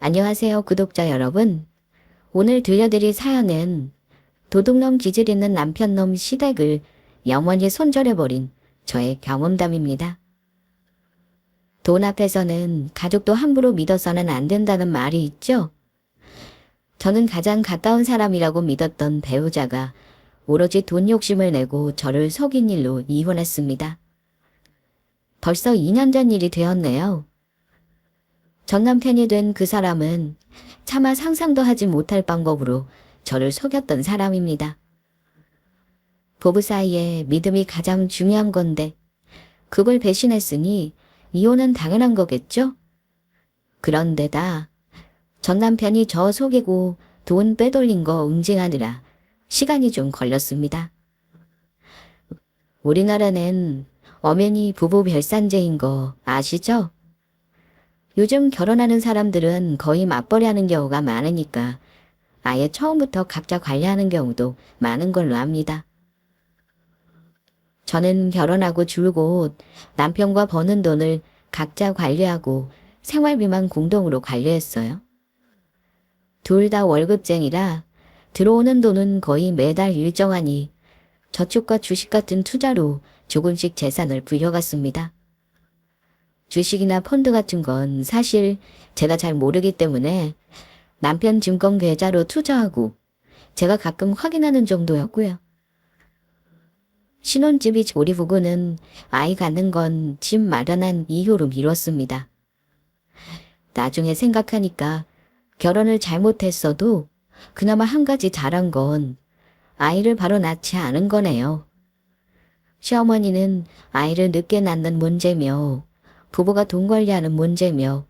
안녕하세요, 구독자 여러분. 오늘 들려드릴 사연은 도둑놈 기질 있는 남편놈 시댁을 영원히 손절해버린 저의 경험담입니다. 돈 앞에서는 가족도 함부로 믿어서는 안 된다는 말이 있죠? 저는 가장 가까운 사람이라고 믿었던 배우자가 오로지 돈 욕심을 내고 저를 속인 일로 이혼했습니다. 벌써 2년 전 일이 되었네요. 전 남편이 된 그 사람은 차마 상상도 하지 못할 방법으로 저를 속였던 사람입니다. 부부 사이에 믿음이 가장 중요한 건데 그걸 배신했으니 이혼은 당연한 거겠죠? 그런데다 전 남편이 저 속이고 돈 빼돌린 거 응징하느라 시간이 좀 걸렸습니다. 우리나라는 엄연히 부부 별산제인 거 아시죠? 요즘 결혼하는 사람들은 거의 맞벌이 하는 경우가 많으니까 아예 처음부터 각자 관리하는 경우도 많은 걸로 압니다. 저는 결혼하고 줄곧 남편과 버는 돈을 각자 관리하고 생활비만 공동으로 관리했어요. 둘 다 월급쟁이라 들어오는 돈은 거의 매달 일정하니 저축과 주식 같은 투자로 조금씩 재산을 불려갔습니다. 주식이나 펀드 같은 건 사실 제가 잘 모르기 때문에 남편 증권 계좌로 투자하고 제가 가끔 확인하는 정도였고요. 신혼집이 우리 부부는 아이 갖는 건 집 마련한 이유로 미뤘습니다. 나중에 생각하니까 결혼을 잘못했어도 그나마 한 가지 잘한 건 아이를 바로 낳지 않은 거네요. 시어머니는 아이를 늦게 낳는 문제며 부부가 돈 관리하는 문제며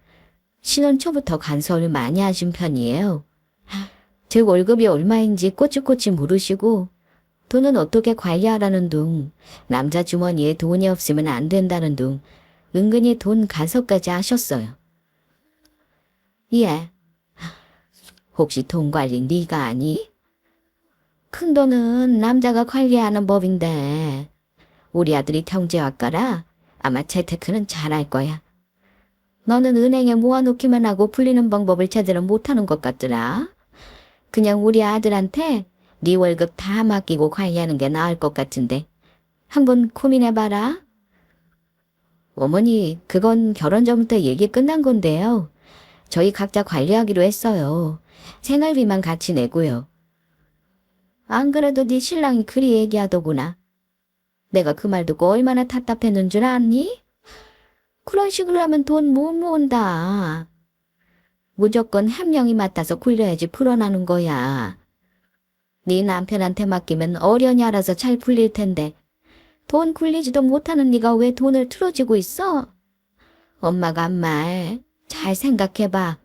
신혼 초부터 간섭을 많이 하신 편이에요. 제 월급이 얼마인지 꼬치꼬치 물으시고 돈은 어떻게 관리하라는 둥, 남자 주머니에 돈이 없으면 안 된다는 둥 은근히 돈 간섭까지 하셨어요. 예. 혹시 돈 관리 네가 아니? 큰 돈은 남자가 관리하는 법인데 우리 아들이 경제학과라 아마 재테크는 잘할 거야. 너는 은행에 모아놓기만 하고 풀리는 방법을 제대로 못하는 것 같더라. 그냥 우리 아들한테 네 월급 다 맡기고 관리하는 게 나을 것 같은데 한번 고민해봐라. 어머니, 그건 결혼 전부터 얘기 끝난 건데요. 저희 각자 관리하기로 했어요. 생활비만 같이 내고요. 안 그래도 네 신랑이 그리 얘기하더구나. 내가 그 말 듣고 얼마나 답답했는 줄 아니? 그런 식으로 하면 돈 못 모은다. 무조건 한 명이 맡아서 굴려야지 풀어나는 거야. 네 남편한테 맡기면 어련히 알아서 잘 풀릴 텐데 돈 굴리지도 못하는 네가 왜 돈을 틀어지고 있어? 엄마가 한 말 잘 생각해봐.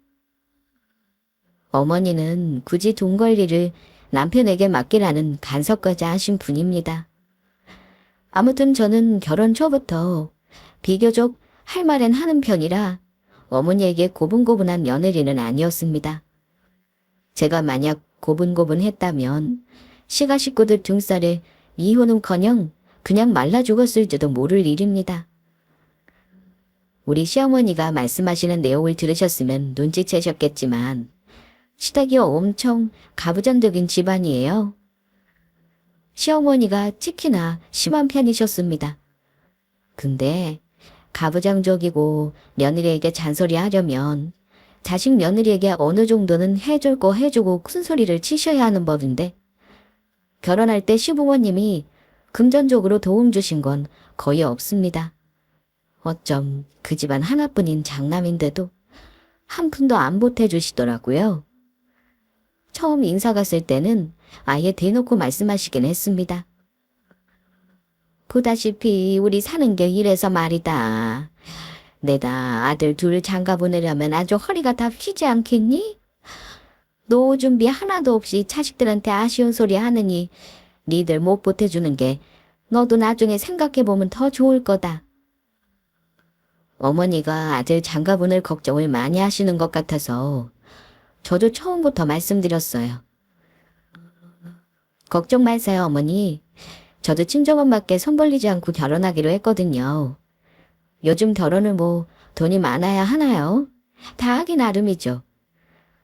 어머니는 굳이 돈 관리를 남편에게 맡기라는 간섭까지 하신 분입니다. 아무튼 저는 결혼 초부터 비교적 할 말은 하는 편이라 어머니에게 고분고분한 며느리는 아니었습니다. 제가 만약 고분고분했다면 시가 식구들 등살에 이혼은커녕 그냥 말라 죽었을지도 모를 일입니다. 우리 시어머니가 말씀하시는 내용을 들으셨으면 눈치채셨겠지만 시댁이 엄청 가부장적인 집안이에요. 시어머니가 특히나 심한 편이셨습니다. 근데 가부장적이고 며느리에게 잔소리 하려면 자식 며느리에게 어느 정도는 해줄 거 해주고 큰소리를 치셔야 하는 법인데 결혼할 때 시부모님이 금전적으로 도움 주신 건 거의 없습니다. 어쩜 그 집안 하나뿐인 장남인데도 한 푼도 안 보태주시더라고요. 처음 인사 갔을 때는 아예 대놓고 말씀하시긴 했습니다. 보다시피 우리 사는 게 이래서 말이다. 내가 아들 둘 장가 보내려면 아주 허리가 다 휘지 않겠니? 노후 준비 하나도 없이 자식들한테 아쉬운 소리 하느니 니들 못 보태주는 게 너도 나중에 생각해보면 더 좋을 거다. 어머니가 아들 장가 보낼 걱정을 많이 하시는 것 같아서 저도 처음부터 말씀드렸어요. 걱정 마세요, 어머니. 저도 친정엄마께 손 벌리지 않고 결혼하기로 했거든요. 요즘 결혼을 뭐 돈이 많아야 하나요? 다 하기 나름이죠.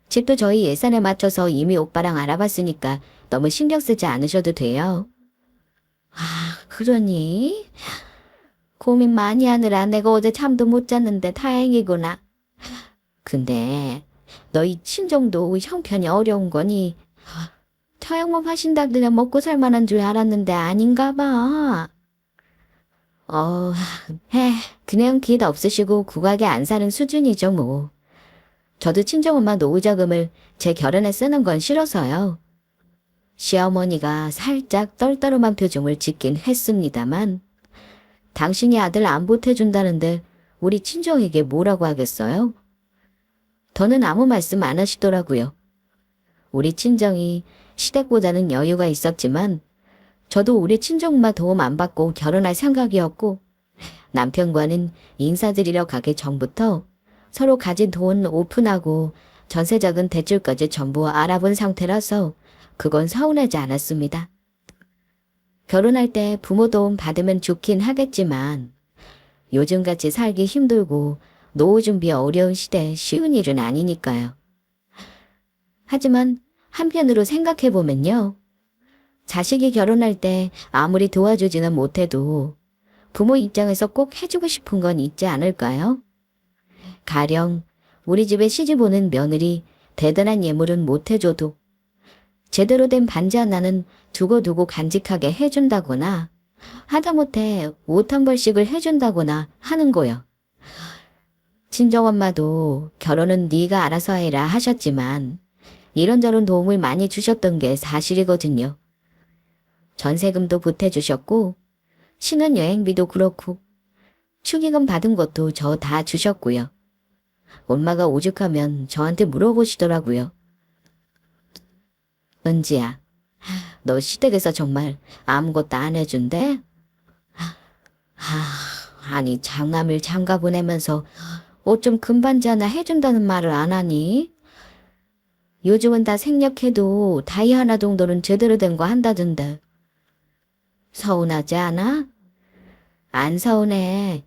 집도 저희 예산에 맞춰서 이미 오빠랑 알아봤으니까 너무 신경 쓰지 않으셔도 돼요. 아, 그러니? 고민 많이 하느라 내가 어제 잠도 못 잤는데 다행이구나. 근데 너희 친정도 형편이 어려운 거니? 자영업 하신다더니 먹고 살 만한 줄 알았는데 아닌가 봐. 어, 그냥 빚 없으시고 국악에 안 사는 수준이죠 뭐. 저도 친정엄마 노후자금을 제 결혼에 쓰는 건 싫어서요. 시어머니가 살짝 떨떠름한 표정을 짓긴 했습니다만 당신이 아들 안 보태준다는데 우리 친정에게 뭐라고 하겠어요? 더는 아무 말씀 안 하시더라고요. 우리 친정이 시댁보다는 여유가 있었지만 저도 우리 친정엄마 도움 안 받고 결혼할 생각이었고 남편과는 인사드리러 가기 전부터 서로 가진 돈 오픈하고 전세적은 대출까지 전부 알아본 상태라서 그건 서운하지 않았습니다. 결혼할 때 부모 도움 받으면 좋긴 하겠지만 요즘같이 살기 힘들고 노후 준비 어려운 시대에 쉬운 일은 아니니까요. 하지만 한편으로 생각해보면요. 자식이 결혼할 때 아무리 도와주지는 못해도 부모 입장에서 꼭 해주고 싶은 건 있지 않을까요? 가령 우리 집에 시집 오는 며느리 대단한 예물은 못해줘도 제대로 된 반지 하나는 두고두고 간직하게 해준다거나 하다못해 옷 한 벌씩을 해준다거나 하는 거요. 친정엄마도 결혼은 네가 알아서 해라 하셨지만 이런저런 도움을 많이 주셨던 게 사실이거든요. 전세금도 보태주셨고 신혼여행비도 그렇고 축의금 받은 것도 저 다 주셨고요. 엄마가 오죽하면 저한테 물어보시더라고요. 은지야, 너 시댁에서 정말 아무것도 안 해준대? 아니 장남을 장가 보내면서 옷 좀 금반지 하나 해준다는 말을 안 하니? 요즘은 다 생략해도 다이 하나 정도는 제대로 된 거 한다던데. 서운하지 않아? 안 서운해.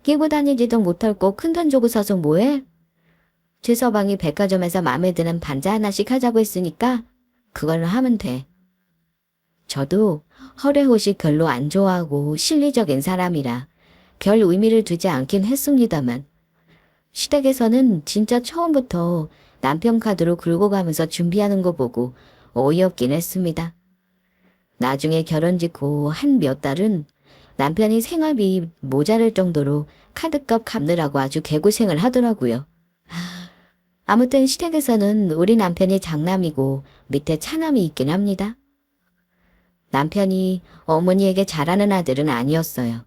끼고 다니지도 못할 거 큰돈 주고 사서 뭐해? 최서방이 백화점에서 마음에 드는 반지 하나씩 하자고 했으니까 그걸로 하면 돼. 저도 허례호식 별로 안 좋아하고 실리적인 사람이라 별 의미를 두지 않긴 했습니다만 시댁에서는 진짜 처음부터 남편 카드로 긁고 가면서 준비하는 거 보고 어이없긴 했습니다. 나중에 결혼 짓고 한 몇 달은 남편이 생활비 모자랄 정도로 카드값 갚느라고 아주 개고생을 하더라고요. 아무튼 시댁에서는 우리 남편이 장남이고 밑에 차남이 있긴 합니다. 남편이 어머니에게 잘하는 아들은 아니었어요.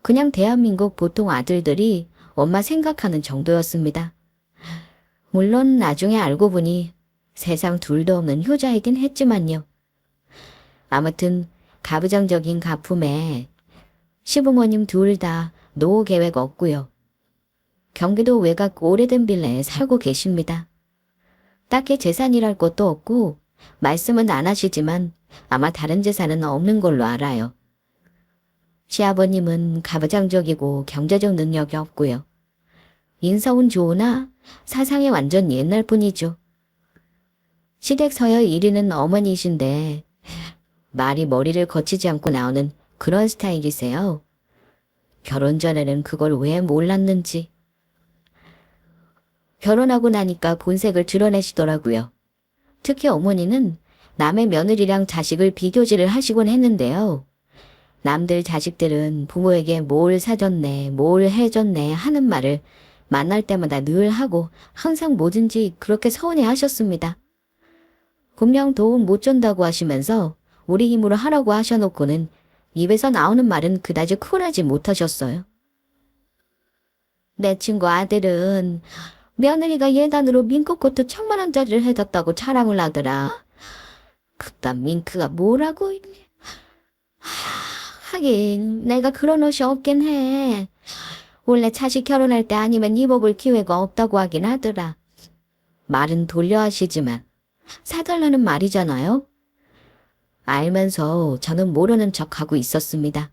그냥 대한민국 보통 아들들이 엄마 생각하는 정도였습니다. 물론 나중에 알고 보니 세상 둘도 없는 효자이긴 했지만요. 아무튼 가부장적인 가품에 시부모님 둘 다 노후 계획 없고요. 경기도 외곽 오래된 빌라에 살고 계십니다. 딱히 재산이랄 것도 없고 말씀은 안 하시지만 아마 다른 재산은 없는 걸로 알아요. 시아버님은 가부장적이고 경제적 능력이 없고요. 인사운 좋으나 사상이 완전 옛날 뿐이죠. 시댁 서열 1위는 어머니이신데 말이 머리를 거치지 않고 나오는 그런 스타일이세요. 결혼 전에는 그걸 왜 몰랐는지. 결혼하고 나니까 본색을 드러내시더라고요. 특히 어머니는 남의 며느리랑 자식을 비교질을 하시곤 했는데요. 남들 자식들은 부모에게 뭘 사줬네, 뭘 해줬네 하는 말을 만날 때마다 늘 하고 항상 뭐든지 그렇게 서운해 하셨습니다. 분명 도움 못 준다고 하시면서 우리 힘으로 하라고 하셔놓고는 입에서 나오는 말은 그다지 쿨하지 못하셨어요. 내 친구 아들은 며느리가 예단으로 밍크코트 1,000만 원짜리를 해줬다고 자랑을 하더라. 그딴 밍크가 뭐라고. 하긴 내가 그런 옷이 없긴 해. 원래 자식 결혼할 때 아니면 입어볼 기회가 없다고 하긴 하더라. 말은 돌려 하시지만 사달라는 말이잖아요. 알면서 저는 모르는 척하고 있었습니다.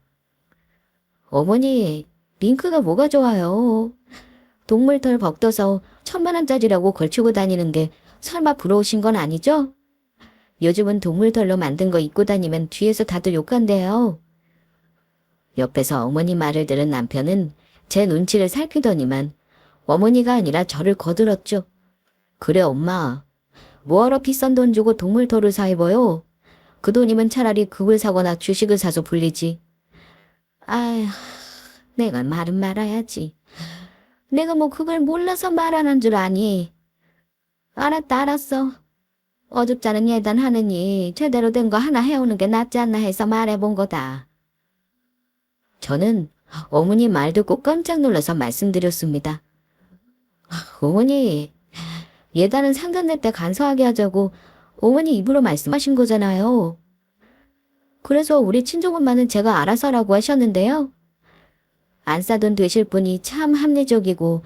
어머니, 밍크가 뭐가 좋아요? 동물털 벗겨서 1,000만 원짜리라고 걸치고 다니는 게 설마 부러우신 건 아니죠? 요즘은 동물털로 만든 거 입고 다니면 뒤에서 다들 욕한대요. 옆에서 어머니 말을 들은 남편은 제 눈치를 살피더니만 어머니가 아니라 저를 거들었죠. 그래 엄마, 뭐하러 비싼 돈 주고 동물털을 사 입어요? 그 돈이면 차라리 그걸 사거나 주식을 사서 불리지. 아휴, 내가 말은 말아야지. 내가 뭐 그걸 몰라서 말 안 한 줄 아니. 알았다 알았어. 어줍잖은 예단 하느니 제대로 된 거 하나 해오는 게 낫지 않나 해서 말해본 거다. 저는 어머니 말 듣고 깜짝 놀라서 말씀드렸습니다. 어머니, 예단은 상견 낼 때 간소하게 하자고 어머니 입으로 말씀하신 거잖아요. 그래서 우리 친정엄마는 제가 알아서 하라고 하셨는데요. 안 싸돈 되실 분이 참 합리적이고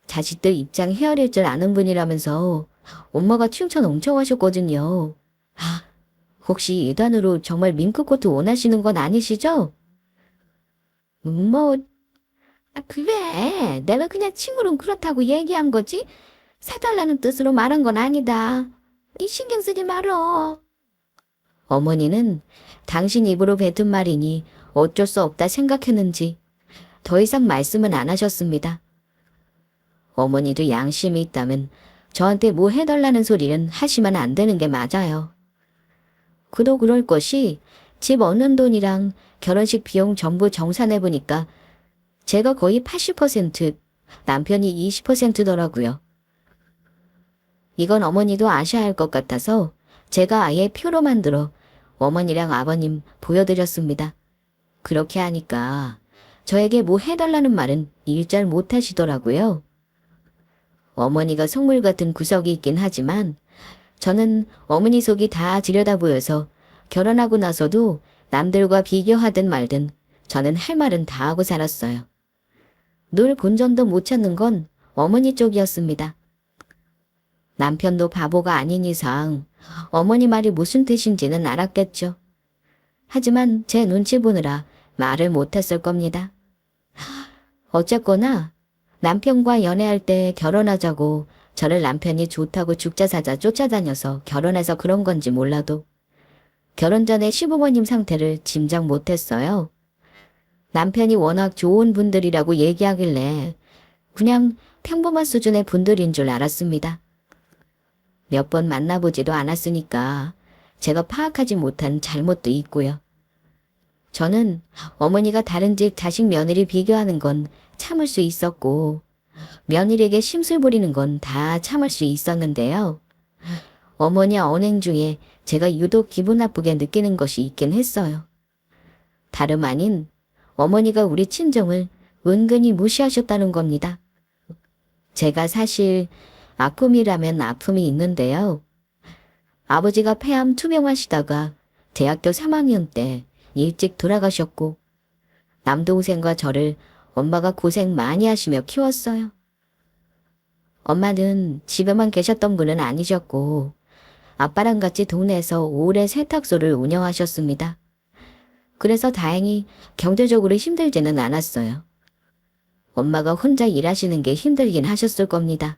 자식들 입장 헤아릴 줄 아는 분이라면서 엄마가 칭찬 엄청 하셨거든요. 혹시 예단으로 정말 밍크코트 원하시는 건 아니시죠? 뭐, 그래. 내가 그냥 친구는 그렇다고 얘기한 거지. 사달라는 뜻으로 말한 건 아니다. 이 신경 쓰지 말어. 어머니는 당신 입으로 뱉은 말이니 어쩔 수 없다 생각했는지 더 이상 말씀은 안 하셨습니다. 어머니도 양심이 있다면 저한테 뭐 해달라는 소리는 하시면 안 되는 게 맞아요. 그도 그럴 것이 집 얻는 돈이랑 결혼식 비용 전부 정산해보니까 제가 거의 80%, 남편이 20%더라고요. 이건 어머니도 아셔야 할 것 같아서 제가 아예 표로 만들어 어머니랑 아버님 보여드렸습니다. 그렇게 하니까 저에게 뭐 해달라는 말은 일절 못하시더라고요. 어머니가 속물 같은 구석이 있긴 하지만 저는 어머니 속이 다 지려다 보여서 결혼하고 나서도 남들과 비교하든 말든 저는 할 말은 다 하고 살았어요. 늘 본전도 못 찾는 건 어머니 쪽이었습니다. 남편도 바보가 아닌 이상 어머니 말이 무슨 뜻인지는 알았겠죠. 하지만 제 눈치 보느라 말을 못했을 겁니다. 어쨌거나 남편과 연애할 때 결혼하자고 저를 남편이 좋다고 죽자사자 쫓아다녀서 결혼해서 그런 건지 몰라도 결혼 전에 시부모님 상태를 짐작 못했어요. 남편이 워낙 좋은 분들이라고 얘기하길래 그냥 평범한 수준의 분들인 줄 알았습니다. 몇 번 만나보지도 않았으니까 제가 파악하지 못한 잘못도 있고요. 저는 어머니가 다른 집 자식 며느리 비교하는 건 참을 수 있었고 며느리에게 심술 부리는 건 다 참을 수 있었는데요. 어머니 언행 중에 제가 유독 기분 나쁘게 느끼는 것이 있긴 했어요. 다름 아닌 어머니가 우리 친정을 은근히 무시하셨다는 겁니다. 제가 사실 아픔이라면 아픔이 있는데요. 아버지가 폐암 투병하시다가 대학교 3학년 때 일찍 돌아가셨고 남동생과 저를 엄마가 고생 많이 하시며 키웠어요. 엄마는 집에만 계셨던 분은 아니셨고 아빠랑 같이 동네에서 오래 세탁소를 운영하셨습니다. 그래서 다행히 경제적으로 힘들지는 않았어요. 엄마가 혼자 일하시는 게 힘들긴 하셨을 겁니다.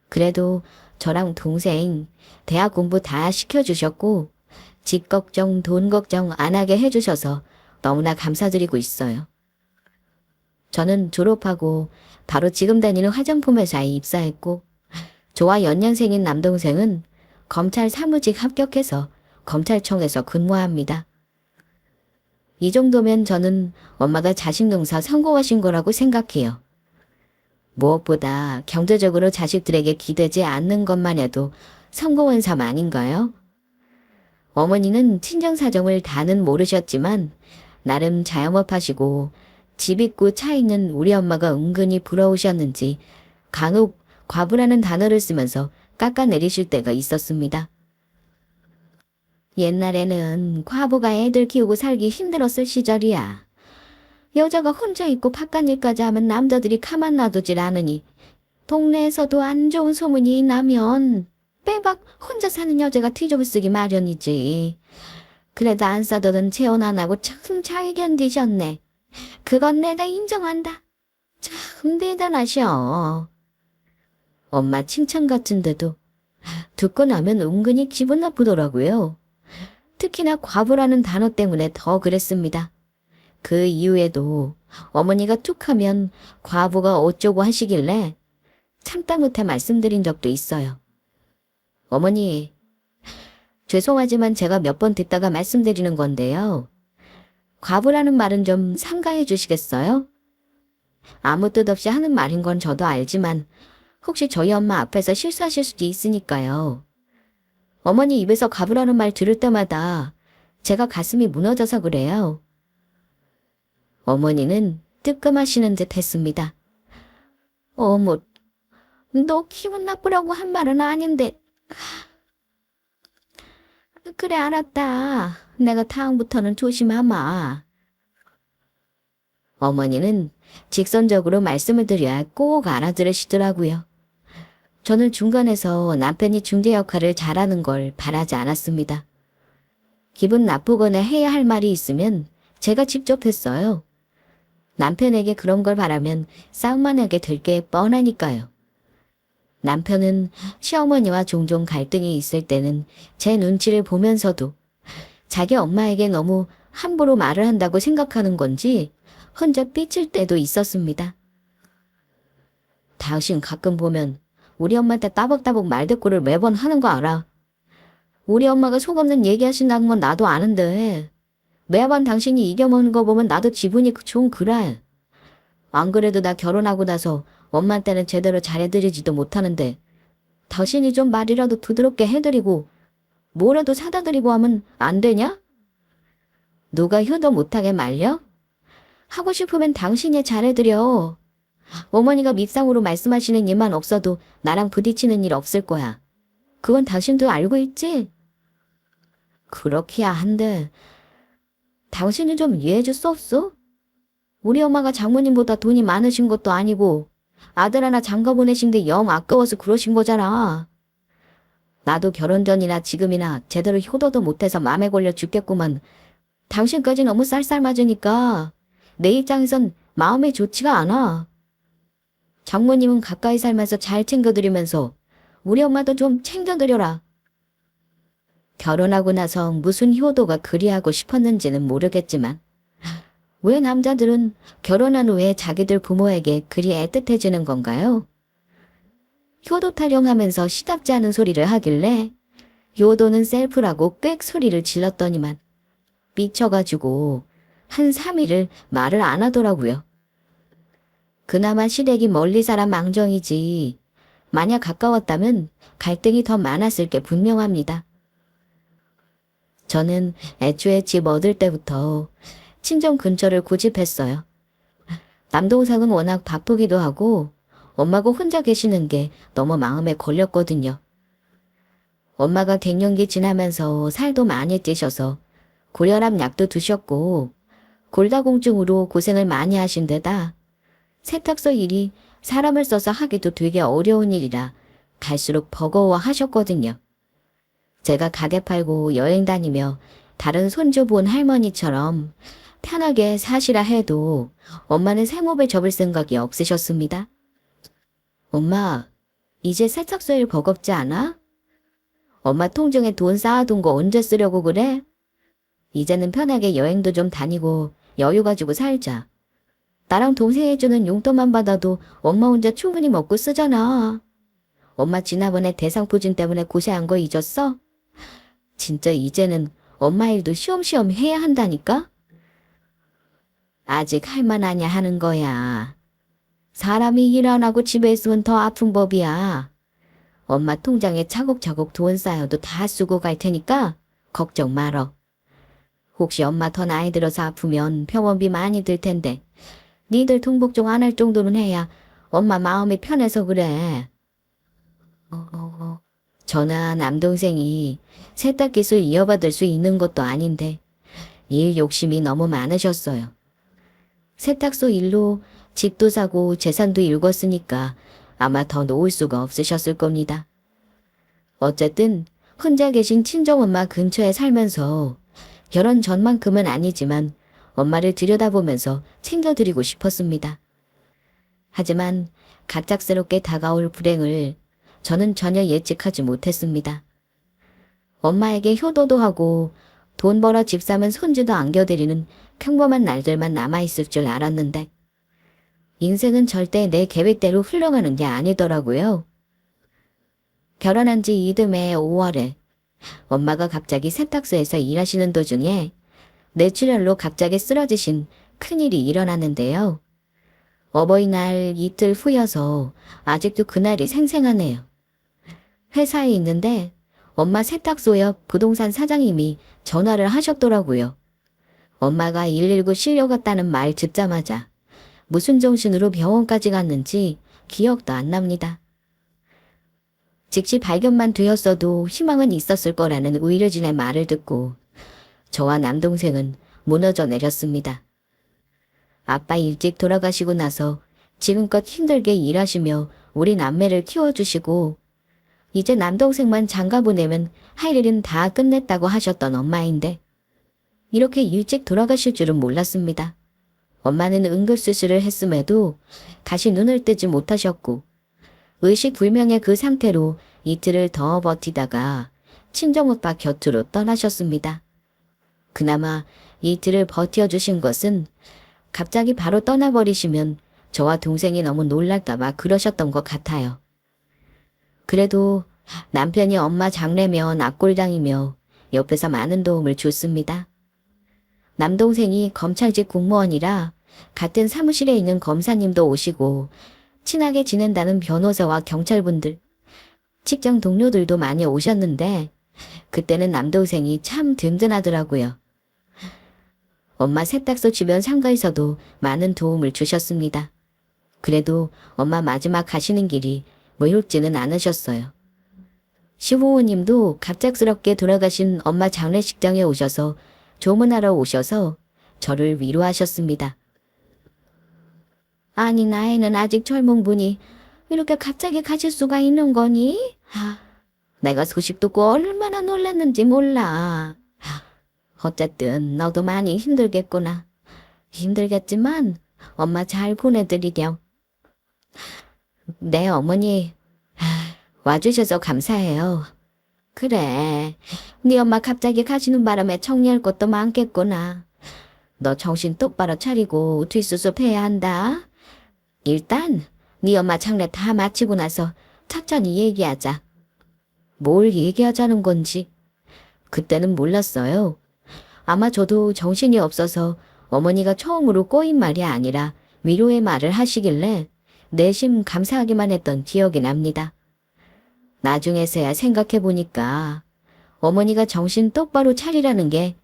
그래도 저랑 동생 대학 공부 다 시켜주셨고 집 걱정, 돈 걱정 안 하게 해주셔서 너무나 감사드리고 있어요. 저는 졸업하고 바로 지금 다니는 화장품 회사에 입사했고 저와 연년생인 남동생은 검찰 사무직 합격해서 검찰청에서 근무합니다. 이 정도면 저는 엄마가 자식 농사 성공하신 거라고 생각해요. 무엇보다 경제적으로 자식들에게 기대지 않는 것만 해도 성공한 삶 아닌가요? 어머니는 친정 사정을 다는 모르셨지만 나름 자영업하시고 집 있고 차 있는 우리 엄마가 은근히 부러우셨는지 간혹 과부라는 단어를 쓰면서 깎아내리실 때가 있었습니다. 옛날에는 과부가 애들 키우고 살기 힘들었을 시절이야. 여자가 혼자 있고 바깥일까지 하면 남자들이 가만 놔두질 않으니 동네에서도 안 좋은 소문이 나면 빼박 혼자 사는 여자가 뒤집어 쓰기 마련이지. 그래도 안 싸더던 재혼 안 하고 참 잘 견디셨네. 그건 내가 인정한다. 참 대단하셔. 엄마 칭찬 같은데도 듣고 나면 은근히 기분 나쁘더라고요. 특히나 과부라는 단어 때문에 더 그랬습니다. 그 이후에도 어머니가 툭 하면 과부가 어쩌고 하시길래 참다 못해 말씀드린 적도 있어요. 어머니, 죄송하지만 제가 몇 번 듣다가 말씀드리는 건데요. 과부라는 말은 좀 삼가해 주시겠어요? 아무 뜻 없이 하는 말인 건 저도 알지만 혹시 저희 엄마 앞에서 실수하실 수도 있으니까요. 어머니 입에서 과부라는 말 들을 때마다 제가 가슴이 무너져서 그래요. 어머니는 뜨끔하시는 듯 했습니다. 어머, 너 기분 나쁘라고 한 말은 아닌데. 그래, 알았다. 내가 다음부터는 조심하마. 어머니는 직선적으로 말씀을 드려야 꼭 알아들으시더라고요. 저는 중간에서 남편이 중재 역할을 잘하는 걸 바라지 않았습니다. 기분 나쁘거나 해야 할 말이 있으면 제가 직접 했어요. 남편에게 그런 걸 바라면 싸움만 하게 될 게 뻔하니까요. 남편은 시어머니와 종종 갈등이 있을 때는 제 눈치를 보면서도 자기 엄마에게 너무 함부로 말을 한다고 생각하는 건지 혼자 삐칠 때도 있었습니다. 당신 가끔 보면 우리 엄마한테 따박따박 말대꾸를 매번 하는 거 알아? 우리 엄마가 속 없는 얘기하신다는 건 나도 아는데 매번 당신이 이겨먹는 거 보면 나도 기분이 좀 그래. 안 그래도 나 결혼하고 나서 엄마한테는 제대로 잘해드리지도 못하는데 당신이 좀 말이라도 부드럽게 해드리고 뭐라도 사다 드리고 하면 안 되냐? 누가 효도 못하게 말려? 하고 싶으면 당신이 잘해드려. 어머니가 밉상으로 말씀하시는 일만 없어도 나랑 부딪히는 일 없을 거야. 그건 당신도 알고 있지? 그렇기야 한데 당신이 좀 이해해 줄 수 없어? 우리 엄마가 장모님보다 돈이 많으신 것도 아니고 아들 하나 장가 보내신데 영 아까워서 그러신 거잖아. 나도 결혼 전이나 지금이나 제대로 효도도 못해서 마음에 걸려 죽겠구만. 당신까지 너무 쌀쌀맞으니까 내 입장에선 마음이 좋지가 않아. 장모님은 가까이 살면서 잘 챙겨드리면서 우리 엄마도 좀 챙겨드려라. 결혼하고 나서 무슨 효도가 그리하고 싶었는지는 모르겠지만 왜 남자들은 결혼한 후에 자기들 부모에게 그리 애틋해지는 건가요? 효도 타령하면서 시답지 않은 소리를 하길래 효도는 셀프라고 꽥 소리를 질렀더니만 미쳐가지고 한 3일을 말을 안 하더라고요. 그나마 시댁이 멀리 살아 망정이지 만약 가까웠다면 갈등이 더 많았을 게 분명합니다. 저는 애초에 집 얻을 때부터 친정 근처를 고집했어요. 남동생은 워낙 바쁘기도 하고 엄마가 혼자 계시는 게 너무 마음에 걸렸거든요. 엄마가 갱년기 지나면서 살도 많이 찌셔서 고혈압 약도 드셨고 골다공증으로 고생을 많이 하신 데다 세탁소 일이 사람을 써서 하기도 되게 어려운 일이라 갈수록 버거워 하셨거든요. 제가 가게 팔고 여행 다니며 다른 손주 본 할머니처럼 편하게 사시라 해도 엄마는 생업에 접을 생각이 없으셨습니다. 엄마, 이제 세탁소 일 버겁지 않아? 엄마 통장에 돈 쌓아둔 거 언제 쓰려고 그래? 이제는 편하게 여행도 좀 다니고 여유 가지고 살자. 나랑 동생 해주는 용돈만 받아도 엄마 혼자 충분히 먹고 쓰잖아. 엄마 지난번에 대상포진 때문에 고생한 거 잊었어? 진짜 이제는 엄마 일도 쉬엄쉬엄 해야 한다니까? 아직 할만하냐 하는 거야. 사람이 일 안 하고 집에 있으면 더 아픈 법이야. 엄마 통장에 차곡차곡 돈 쌓여도 다 쓰고 갈 테니까 걱정 말어. 혹시 엄마 더 나이 들어서 아프면 병원비 많이 들 텐데 니들 통복종 안 할 정도는 해야 엄마 마음이 편해서 그래. 저나 남동생이 세탁기술 이어받을 수 있는 것도 아닌데 일 욕심이 너무 많으셨어요. 세탁소 일로 집도 사고 재산도 일궜으니까 아마 더 놓을 수가 없으셨을 겁니다. 어쨌든 혼자 계신 친정엄마 근처에 살면서 결혼 전만큼은 아니지만 엄마를 들여다보면서 챙겨드리고 싶었습니다. 하지만 갑작스럽게 다가올 불행을 저는 전혀 예측하지 못했습니다. 엄마에게 효도도 하고 돈 벌어 집 사면 손주도 안겨드리는 평범한 날들만 남아있을 줄 알았는데 인생은 절대 내 계획대로 흘러가는 게 아니더라고요. 결혼한 지 이듬해 5월에 엄마가 갑자기 세탁소에서 일하시는 도중에 뇌출혈로 갑자기 쓰러지신 큰일이 일어났는데요. 어버이날 이틀 후여서 아직도 그날이 생생하네요. 회사에 있는데 엄마 세탁소 옆 부동산 사장님이 전화를 하셨더라고요. 엄마가 119 실려갔다는 말 듣자마자 무슨 정신으로 병원까지 갔는지 기억도 안 납니다. 즉시 발견만 되었어도 희망은 있었을 거라는 의료진의 말을 듣고 저와 남동생은 무너져 내렸습니다. 아빠 일찍 돌아가시고 나서 지금껏 힘들게 일하시며 우리 남매를 키워주시고 이제 남동생만 장가 보내면 할 일은 다 끝냈다고 하셨던 엄마인데 이렇게 일찍 돌아가실 줄은 몰랐습니다. 엄마는 응급수술을 했음에도 다시 눈을 뜨지 못하셨고 의식불명의 그 상태로 이틀을 더 버티다가 친정오빠 곁으로 떠나셨습니다. 그나마 이틀을 버텨주신 것은 갑자기 바로 떠나버리시면 저와 동생이 너무 놀랄까봐 그러셨던 것 같아요. 그래도 남편이 엄마 장례면 앞골당이며 옆에서 많은 도움을 줬습니다. 남동생이 검찰직 공무원이라 같은 사무실에 있는 검사님도 오시고 친하게 지낸다는 변호사와 경찰분들, 직장 동료들도 많이 오셨는데 그때는 남동생이 참 든든하더라고요. 엄마 세탁소 주변 상가에서도 많은 도움을 주셨습니다. 그래도 엄마 마지막 가시는 길이 외롭지는 않으셨어요. 시부모님도 갑작스럽게 돌아가신 엄마 장례식장에 오셔서 조문하러 오셔서 저를 위로하셨습니다. 아니 나이는 아직 젊은 분이 이렇게 갑자기 가실 수가 있는 거니? 내가 소식 듣고 얼마나 놀랐는지 몰라. 어쨌든 너도 많이 힘들겠구나. 힘들겠지만 엄마 잘 보내드리렴. 네 어머니 와주셔서 감사해요. 그래 네 엄마 갑자기 가시는 바람에 정리할 것도 많겠구나. 너 정신 똑바로 차리고 뒷수습해야 한다. 일단 네 엄마 장례 다 마치고 나서 천천히 얘기하자. 뭘 얘기하자는 건지 그때는 몰랐어요. 아마 저도 정신이 없어서 어머니가 처음으로 꼬인 말이 아니라 위로의 말을 하시길래 내심 감사하기만 했던 기억이 납니다. 나중에서야 생각해보니까 어머니가 정신 똑바로 차리라는 게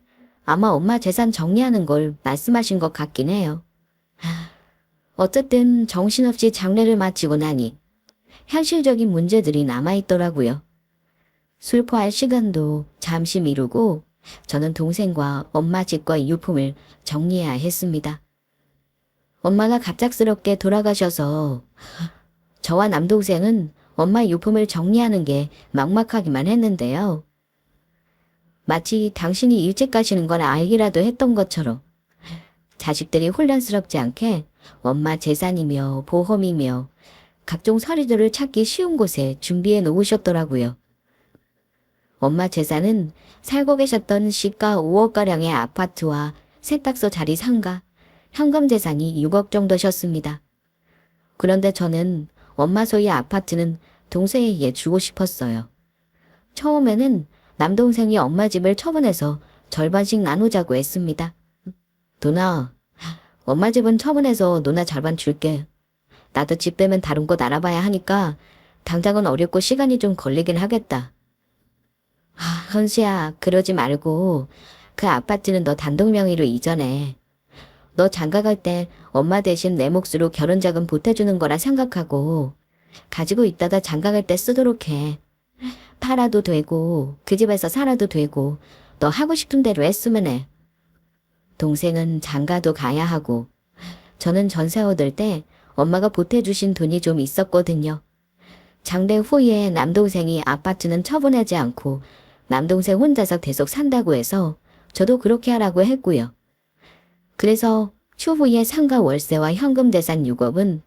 아마 엄마 재산 정리하는 걸 말씀하신 것 같긴 해요. 어쨌든 정신없이 장례를 마치고 나니 현실적인 문제들이 남아있더라고요. 슬퍼할 시간도 잠시 미루고 저는 동생과 엄마 집과의 유품을 정리해야 했습니다. 엄마가 갑작스럽게 돌아가셔서 저와 남동생은 엄마 유품을 정리하는 게 막막하기만 했는데요. 마치 당신이 일찍 가시는 걸 알기라도 했던 것처럼 자식들이 혼란스럽지 않게 엄마 재산이며 보험이며 각종 서류들을 찾기 쉬운 곳에 준비해 놓으셨더라고요. 엄마 재산은 살고 계셨던 시가 5억가량의 아파트와 세탁소 자리 상가, 현금 재산이 6억 정도셨습니다. 그런데 저는 엄마 소유의 아파트는 동생에게 주고 싶었어요. 처음에는 남동생이 엄마 집을 처분해서 절반씩 나누자고 했습니다. 누나, 엄마 집은 처분해서 누나 절반 줄게. 나도 집 되면 다른 곳 알아봐야 하니까 당장은 어렵고 시간이 좀 걸리긴 하겠다. 현수야, 그러지 말고 그 아파트는 너 단독 명의로 이전해. 너 장가갈 때 엄마 대신 내 몫으로 결혼자금 보태주는 거라 생각하고 가지고 있다가 장가갈 때 쓰도록 해. 팔아도 되고 그 집에서 살아도 되고 너 하고 싶은 대로 했으면 해. 동생은 장가도 가야 하고 저는 전세 얻을 때 엄마가 보태주신 돈이 좀 있었거든요. 장례 후에 남동생이 아파트는 처분하지 않고 남동생 혼자서 계속 산다고 해서 저도 그렇게 하라고 했고요. 그래서 추후에 상가 월세와 현금 대산 6억은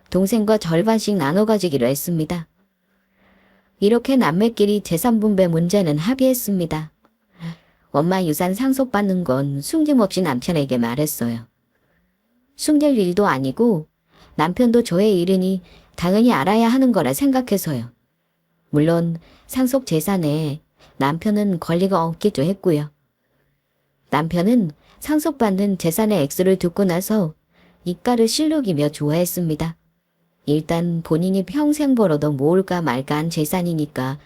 동생과 절반씩 나눠 가지기로 했습니다. 이렇게 남매끼리 재산 분배 문제는 합의했습니다. 엄마 유산 상속받는 건 숨김없이 남편에게 말했어요. 숨길 일도 아니고 남편도 저의 일이니 당연히 알아야 하는 거라 생각해서요. 물론 상속 재산에 남편은 권리가 없기도 했고요. 남편은 상속받는 재산의 액수를 듣고 나서 입가를 실룩이며 좋아했습니다. 일단 본인이 평생 벌어도 모을까 말까 한 재산이니까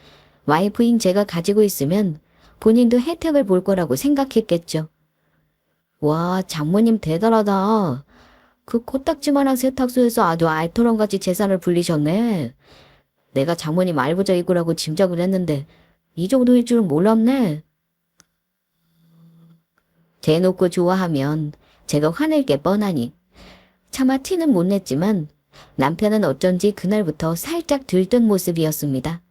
와이프인 제가 가지고 있으면 본인도 혜택을 볼 거라고 생각했겠죠. 와, 장모님 대단하다. 그 코딱지만한 세탁소에서 아주 알토론같이 재산을 불리셨네. 내가 장모님 알부자이구라고 짐작을 했는데 이 정도일 줄은 몰랐네. 대놓고 좋아하면 제가 화낼 게 뻔하니 차마 티는 못 냈지만 남편은 어쩐지 그날부터 살짝 들뜬 모습이었습니다.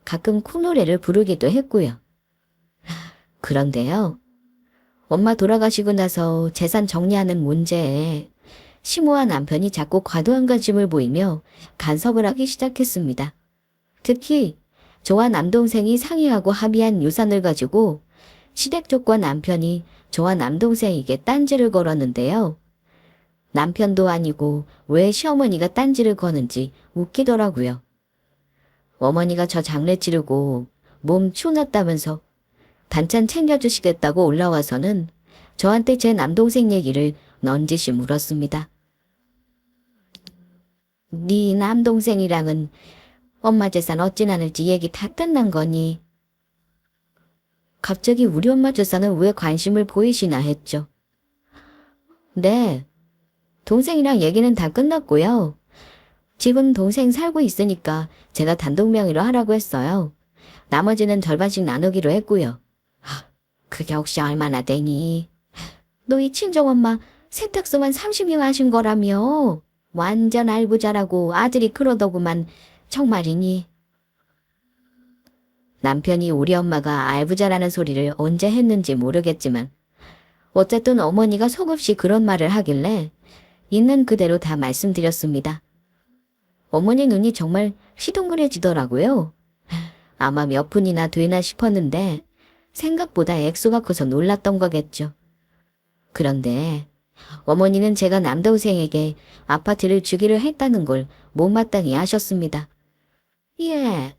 가끔 콧노래를 부르기도 했고요. 그런데요. 엄마 돌아가시고 나서 재산 정리하는 문제에 심오한 남편이 자꾸 과도한 관심을 보이며 간섭을 하기 시작했습니다. 특히 저와 남동생이 상의하고 합의한 유산을 가지고 시댁 쪽과 남편이 저와 남동생에게 딴지를 걸었는데요. 남편도 아니고 왜 시어머니가 딴지를 거는지 웃기더라고요. 어머니가 저 장례 치르고 몸 추났다면서 반찬 챙겨주시겠다고 올라와서는 저한테 제 남동생 얘기를 넌지시 물었습니다. 네 남동생이랑은 엄마 재산 어찌 나눌지 얘기 다 끝난 거니? 갑자기 우리 엄마 재산은 왜 관심을 보이시나 했죠. 네, 동생이랑 얘기는 다 끝났고요. 집은 동생 살고 있으니까 제가 단독 명의로 하라고 했어요. 나머지는 절반씩 나누기로 했고요. 그게 혹시 얼마나 되니? 너희 친정엄마 세탁소만 30년 하신 거라며. 완전 알부자라고 아들이 그러더구만. 정말이니? 남편이 우리 엄마가 알부자라는 소리를 언제 했는지 모르겠지만 어쨌든 어머니가 속없이 그런 말을 하길래 있는 그대로 다 말씀드렸습니다. 어머니 눈이 정말 시동그레지더라고요. 아마 몇 푼이나 되나 싶었는데 생각보다 액수가 커서 놀랐던 거겠죠. 그런데 어머니는 제가 남동생에게 아파트를 주기로 했다는 걸 못마땅히 하셨습니다. 예,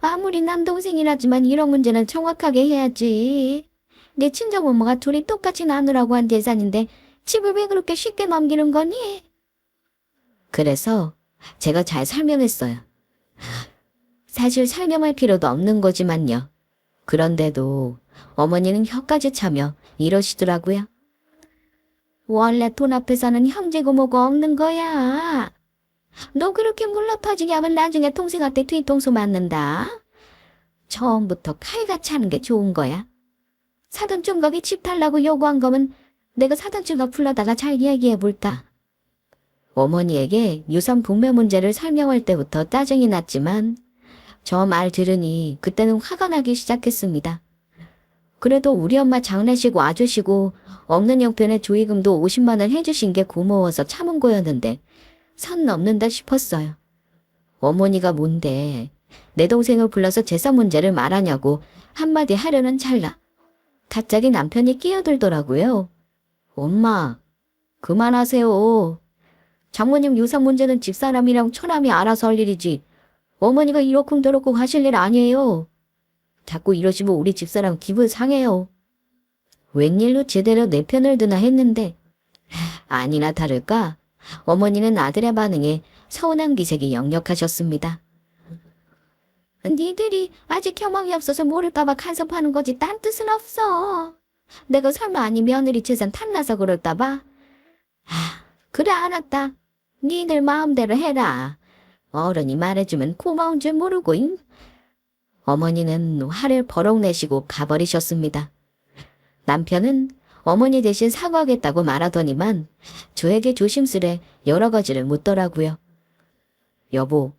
아무리 남동생이라지만 이런 문제는 정확하게 해야지. 내 친정엄마가 둘이 똑같이 나누라고 한 재산인데 집을 왜 그렇게 쉽게 넘기는 거니? 그래서 제가 잘 설명했어요. 사실 설명할 필요도 없는 거지만요. 그런데도 어머니는 혀까지 차며 이러시더라고요. 원래 돈 앞에서는 형제고 뭐고 없는 거야. 너 그렇게 물러터지게 하면 나중에 동생한테 뒤통수 맞는다. 처음부터 칼같이 하는 게 좋은 거야. 사돈총각이 집 달라고 요구한 거면 내가 사돈총각 불러다가 잘 얘기해 볼까. 어머니에게 유산 분배 문제를 설명할 때부터 짜증이 났지만 저 말 들으니 그때는 화가 나기 시작했습니다. 그래도 우리 엄마 장례식 와주시고 없는 형편에 조의금도 50만 원 해주신 게 고마워서 참은 거였는데 선 넘는다 싶었어요. 어머니가 뭔데 내 동생을 불러서 재산 문제를 말하냐고 한마디 하려는 찰나 갑자기 남편이 끼어들더라고요. 엄마, 그만하세요. 장모님 유산 문제는 집사람이랑 처남이 알아서 할 일이지 어머니가 이러쿵저러쿵 하실 일 아니에요. 자꾸 이러시면 우리 집사람 기분 상해요. 웬일로 제대로 내 편을 드나 했는데 아니나 다를까 어머니는 아들의 반응에 서운한 기색이 역력하셨습니다. 니들이 아직 경험이 없어서 모를까봐 간섭하는 거지 딴 뜻은 없어. 내가 설마 아니 며느리 재산 탐나서 그럴까봐. 그래 알았다. 니들 마음대로 해라. 어른이 말해주면 고마운 줄 모르고. 어머니는 화를 버럭 내시고 가버리셨습니다. 남편은 어머니 대신 사과하겠다고 말하더니만 저에게 조심스레 여러 가지를 묻더라고요. 여보,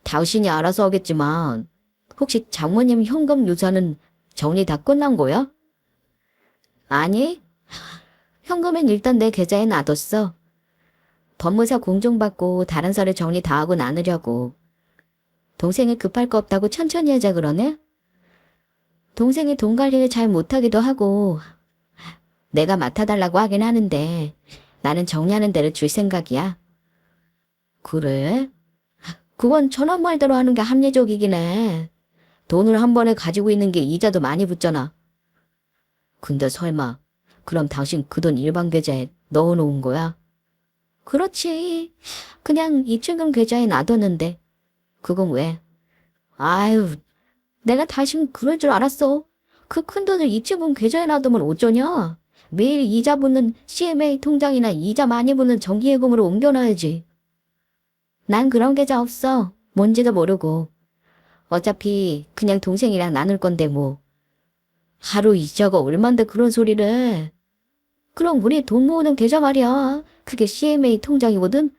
당신이 알아서 하겠지만 혹시 장모님 현금 유산은 정리 다 끝난 거야? 아니, 현금은 일단 내 계좌에 놔뒀어. 법무사 공증받고 다른 서류 정리 다 하고 나누려고. 동생이 급할 거 없다고 천천히 하자 그러네? 동생이 돈 관리를 잘 못하기도 하고 내가 맡아달라고 하긴 하는데 나는 정리하는 데를 줄 생각이야. 그래? 그건 저런 말대로 하는 게 합리적이긴 해. 돈을 한 번에 가지고 있는 게 이자도 많이 붙잖아. 근데 설마 그럼 당신 그 돈 일반 계좌에 넣어놓은 거야? 그렇지. 그냥 입출금 계좌에 놔뒀는데. 그건 왜? 아유, 내가 당신 그럴 줄 알았어. 그 큰 돈을 입출금 계좌에 놔두면 어쩌냐? 매일 이자 붙는 CMA 통장이나 이자 많이 붙는 정기예금으로 옮겨놔야지. 난 그런 계좌 없어. 뭔지도 모르고. 어차피 그냥 동생이랑 나눌 건데 뭐. 하루 이자가 얼만데 그런 소리를 해. 그럼 우리 돈 모으는 계좌 말이야. 그게 CMA 통장이거든.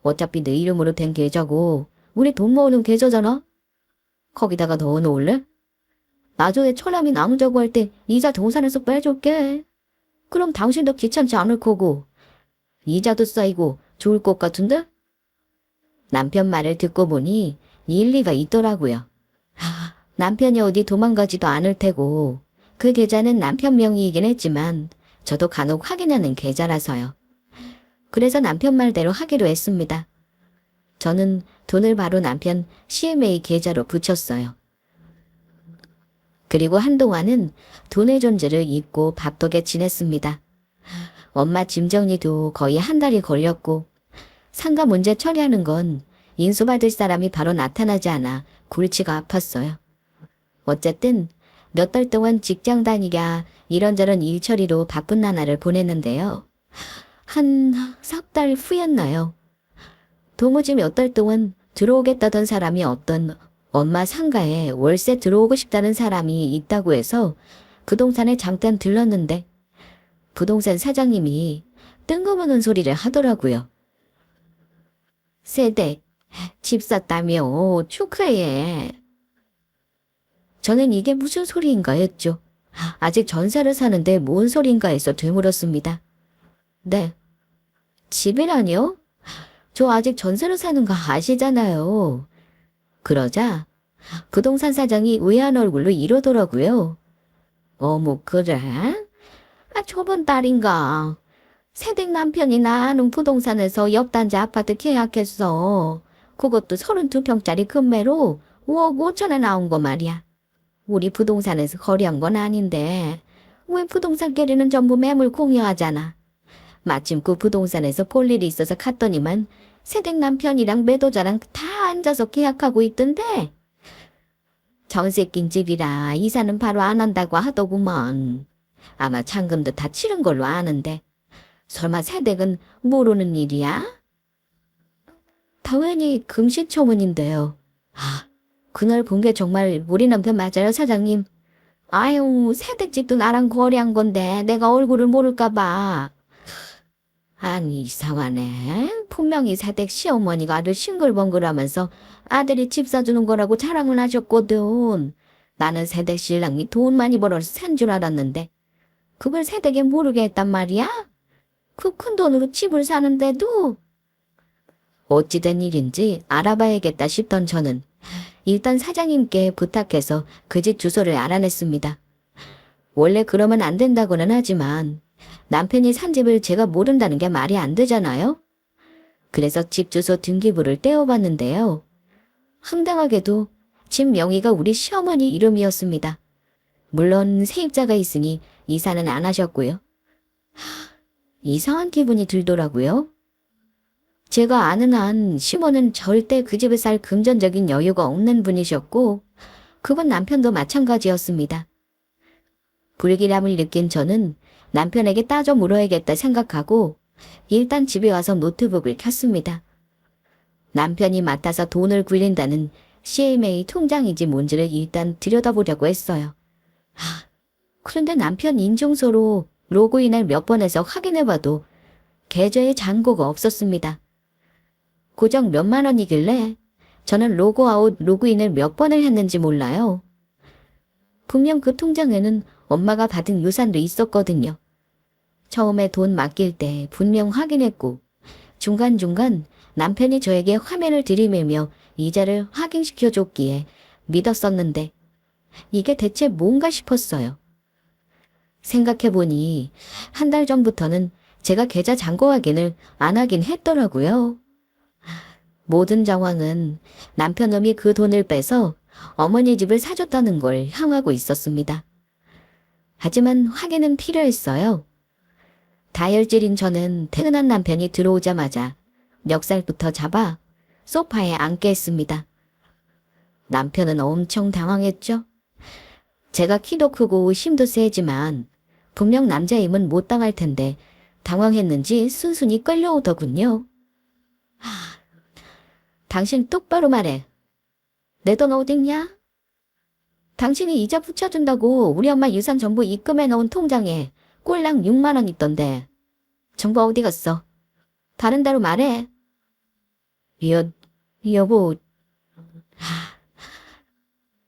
어차피 내 이름으로 된 계좌고 우리 돈 모으는 계좌잖아. 거기다가 넣어놓을래? 나중에 처남이 나누자고 할 때 이자 동산에서 빼줄게. 그럼 당신도 귀찮지 않을 거고 이자도 쌓이고 좋을 것 같은데? 남편 말을 듣고 보니 일리가 있더라고요. 남편이 어디 도망가지도 않을 테고 그 계좌는 남편 명의이긴 했지만 저도 간혹 확인하는 계좌라서요. 그래서 남편 말대로 하기로 했습니다. 저는 돈을 바로 남편 CMA 계좌로 붙였어요. 그리고 한동안은 돈의 존재를 잊고 바쁘게 지냈습니다. 엄마 짐 정리도 거의 한 달이 걸렸고 상가 문제 처리하는 건 인수받을 사람이 바로 나타나지 않아 골치가 아팠어요. 어쨌든 몇 달 동안 직장 다니랴 이런저런 일 처리로 바쁜 나날을 보냈는데요. 한 석 달 후였나요? 도무지 몇 달 동안 들어오겠다던 사람이 없던 엄마 상가에 월세 들어오고 싶다는 사람이 있다고 해서 부동산에 잠깐 들렀는데 부동산 사장님이 뜬금없는 소리를 하더라고요. 세대, 집 샀다며 축하해. 저는 이게 무슨 소리인가 했죠. 아직 전세를 사는데 뭔 소린가 해서 되물었습니다. 네. 집이라뇨? 저 아직 전세를 사는 거 아시잖아요. 그러자 부동산 사장이 의아한 얼굴로 이러더라고요. 어머 그래? 저번 달인가 새댁 남편이 나는 부동산에서 옆단지 아파트 계약했어. 그것도 32평짜리 금매로 5억 5천에 나온 거 말이야. 우리 부동산에서 거래한 건 아닌데 왜 부동산 거래는 전부 매물 공유하잖아. 마침 그 부동산에서 볼 일이 있어서 갔더니만 새댁 남편이랑 매도자랑 다 앉아서 계약하고 있던데 전세 낀 집이라 이사는 바로 안 한다고 하더구먼. 아마 잔금도 다 치른 걸로 아는데 설마 새댁은 모르는 일이야? 당연히 금시초문인데요. 그날 본 게 정말 우리 남편 맞아요, 사장님? 아유, 새댁집도 나랑 거래한 건데 내가 얼굴을 모를까 봐. 아니, 이상하네. 분명히 새댁 시어머니가 아들 싱글벙글하면서 아들이 집 사주는 거라고 자랑을 하셨거든. 나는 새댁 신랑이 돈 많이 벌어서 산 줄 알았는데 그걸 새댁에 모르게 했단 말이야? 그 큰 돈으로 집을 사는데도? 어찌된 일인지 알아봐야겠다 싶던 저는 일단 사장님께 부탁해서 그 집 주소를 알아냈습니다. 원래 그러면 안 된다고는 하지만 남편이 산 집을 제가 모른다는 게 말이 안 되잖아요. 그래서 집 주소 등기부를 떼어봤는데요. 황당하게도 집 명의가 우리 시어머니 이름이었습니다. 물론 세입자가 있으니 이사는 안 하셨고요. 이상한 기분이 들더라고요. 제가 아는 한 시모는 절대 그 집에 살 금전적인 여유가 없는 분이셨고 그건 남편도 마찬가지였습니다. 불길함을 느낀 저는 남편에게 따져 물어야겠다 생각하고 일단 집에 와서 노트북을 켰습니다. 남편이 맡아서 돈을 굴린다는 CMA 통장인지 뭔지를 일단 들여다보려고 했어요. 그런데 남편 인증서로 로그인을 몇 번 해서 확인해봐도 계좌에 잔고가 없었습니다. 고작 몇만 원이길래 저는 로그아웃, 로그인을 몇 번을 했는지 몰라요. 분명 그 통장에는 엄마가 받은 유산도 있었거든요. 처음에 돈 맡길 때 분명 확인했고 중간중간 남편이 저에게 화면을 들이밀며 이자를 확인시켜줬기에 믿었었는데 이게 대체 뭔가 싶었어요. 생각해보니 한 달 전부터는 제가 계좌 잔고 확인을 안 하긴 했더라고요. 모든 정황은 남편놈이 그 돈을 빼서 어머니 집을 사줬다는 걸 향하고 있었습니다. 하지만 확인은 필요했어요. 다혈질인 저는 퇴근한 남편이 들어오자마자 멱살부터 잡아 소파에 앉게 했습니다. 남편은 엄청 당황했죠. 제가 키도 크고 힘도 세지만 분명 남자임은 못 당할 텐데 당황했는지 순순히 끌려오더군요. 당신 똑바로 말해. 내 돈 어딨냐? 당신이 이자 붙여준다고 우리 엄마 유산 전부 입금해 놓은 통장에 꼴랑 6만 원 있던데 전부 어디 갔어? 다른 데로 말해. 여보,